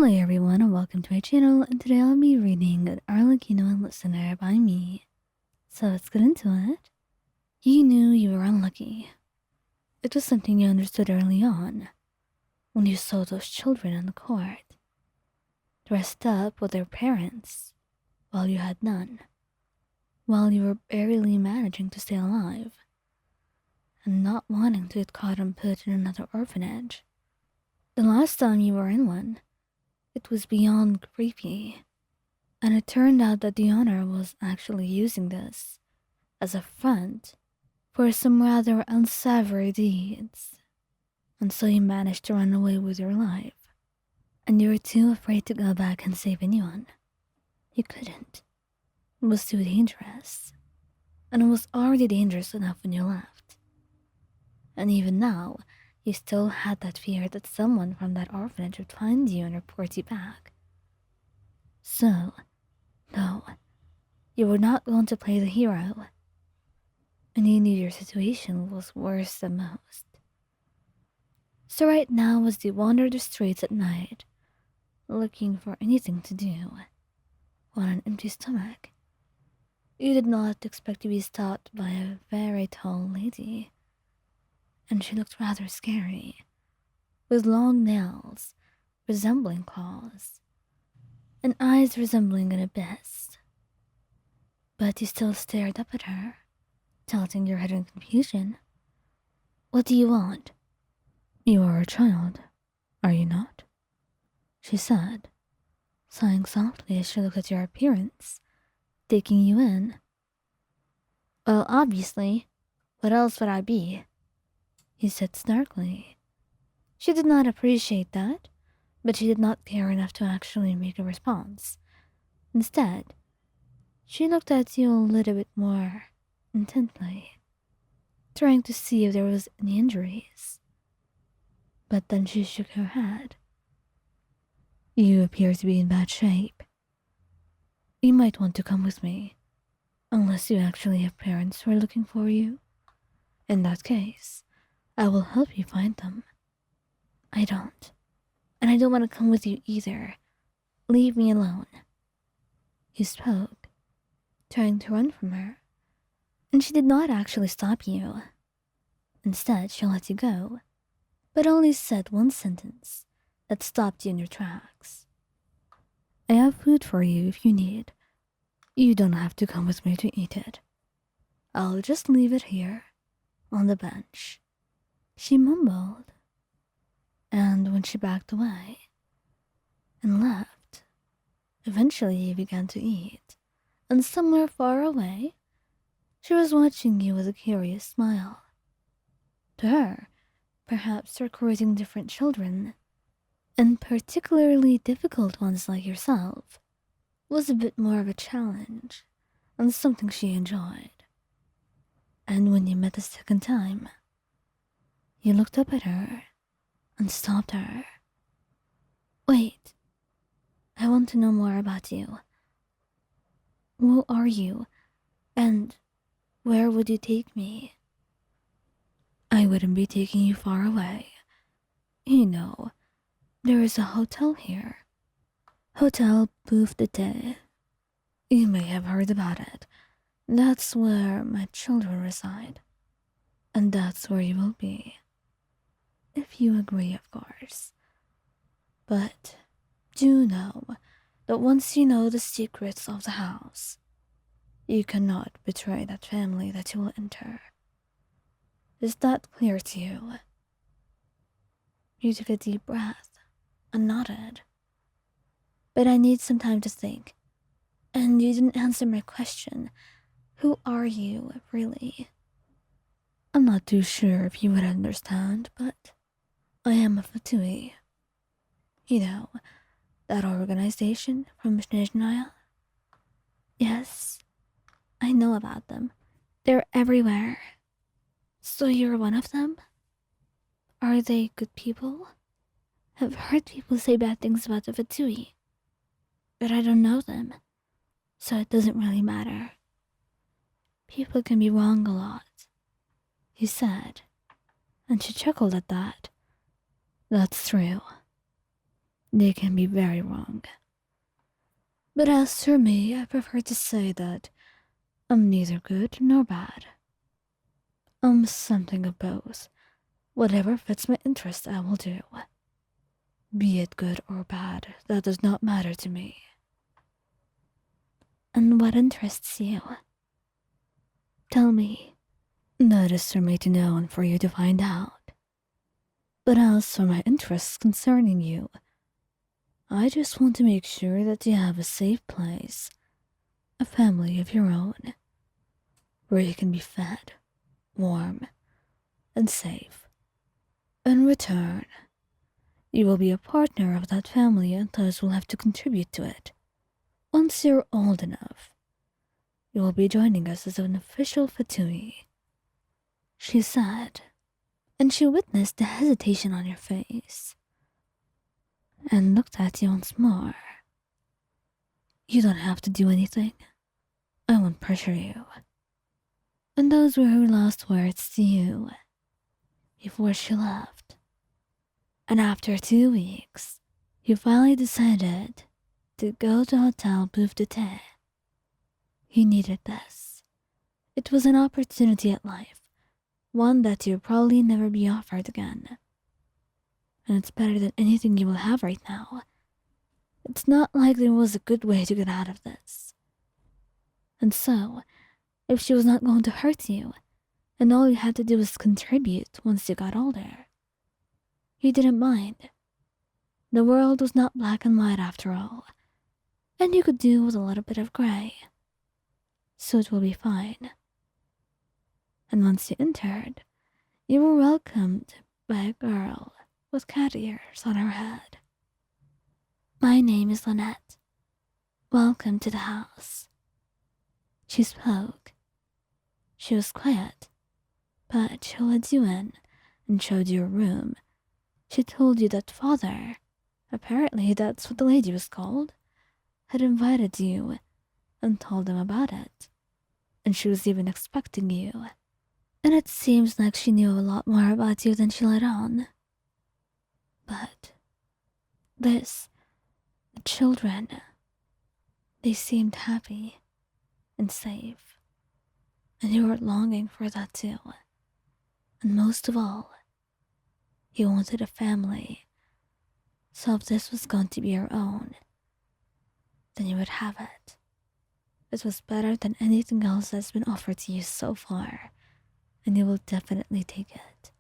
Hello everyone and welcome to my channel, and today I'll be reading Arlecchino and Listener by me. So let's get into it. You knew you were unlucky. It was something you understood early on, when you saw those children in the court, dressed up with their parents, while you had none, while you were barely managing to stay alive, and not wanting to get caught and put in another orphanage. The last time you were in one, it was beyond creepy, and it turned out that the owner was actually using this as a front for some rather unsavory deeds. And so you managed to run away with your life, and you were too afraid to go back and save anyone. You couldn't. It was too dangerous, and it was already dangerous enough when you left. And even now, you still had that fear that someone from that orphanage would find you and report you back. So, no, you were not going to play the hero. And you knew your situation was worse than most. So right now, as you wandered the streets at night, looking for anything to do, on an empty stomach, you did not expect to be stopped by a very tall lady, and she looked rather scary, with long nails resembling claws, and eyes resembling an abyss. But you still stared up at her, tilting your head in confusion. What do you want? You are a child, are you not? She said, sighing softly as she looked at your appearance, taking you in. Well, obviously, what else would I be? He said snarkily. She did not appreciate that, but she did not care enough to actually make a response. Instead, she looked at you a little bit more intently, trying to see if there was any injuries. But then she shook her head. You appear to be in bad shape. You might want to come with me, unless you actually have parents who are looking for you. In that case, I will help you find them. I don't. And I don't want to come with you either. Leave me alone. He spoke, trying to run from her. And she did not actually stop you. Instead, she let you go, but only said one sentence that stopped you in your tracks. I have food for you if you need. You don't have to come with me to eat it. I'll just leave it here, on the bench. She mumbled. And when she backed away and left, eventually you began to eat, and somewhere far away, she was watching you with a curious smile. To her, perhaps recruiting different children, and particularly difficult ones like yourself, was a bit more of a challenge, and something she enjoyed. And when you met the second time, you looked up at her and stopped her. Wait, I want to know more about you. Who are you, and where would you take me? I wouldn't be taking you far away. You know, there is a hotel here. Hotel Bouffe d'été. You may have heard about it. That's where my children reside. And that's where you will be. If you agree, of course. But do know that once you know the secrets of the house, you cannot betray that family that you will enter. Is that clear to you? You took a deep breath and nodded. But I need some time to think. And you didn't answer my question. Who are you, really? I'm not too sure if you would understand, but I am a Fatui. You know, that organization from Snezhnaya? Yes, I know about them. They're everywhere. So you're one of them? Are they good people? I've heard people say bad things about the Fatui, but I don't know them, so it doesn't really matter. People can be wrong a lot, he said, and she chuckled at that. That's true. They can be very wrong. But as for me, I prefer to say that I'm neither good nor bad. I'm something of both. Whatever fits my interest, I will do. Be it good or bad, that does not matter to me. And what interests you? Tell me. That is for me to know and for you to find out. But as for my interests concerning you, I just want to make sure that you have a safe place, a family of your own, where you can be fed, warm, and safe. In return, you will be a partner of that family and thus will have to contribute to it. Once you're old enough, you will be joining us as an official Fatui, she said, and she witnessed the hesitation on your face, and looked at you once more. You don't have to do anything. I won't pressure you. And those were her last words to you before she left. And after 2 weeks, you finally decided to go to Hotel Bouffe de Thé. You needed this. It was an opportunity at life, one that you'll probably never be offered again. And it's better than anything you will have right now. It's not like there was a good way to get out of this. And so, if she was not going to hurt you, and all you had to do was contribute once you got older, you didn't mind. The world was not black and white after all, and you could do with a little bit of gray. So it will be fine. And once you entered, you were welcomed by a girl with cat ears on her head. My name is Lynette. Welcome to the house. She spoke. She was quiet, but she led you in and showed you a room. She told you that father, apparently that's what the lady was called, had invited you and told them about it. And she was even expecting you. And it seems like she knew a lot more about you than she let on. But the children, they seemed happy and safe. And you were longing for that too. And most of all, you wanted a family. So if this was going to be your own, then you would have it. It was better than anything else that's been offered to you so far, and you will definitely take it.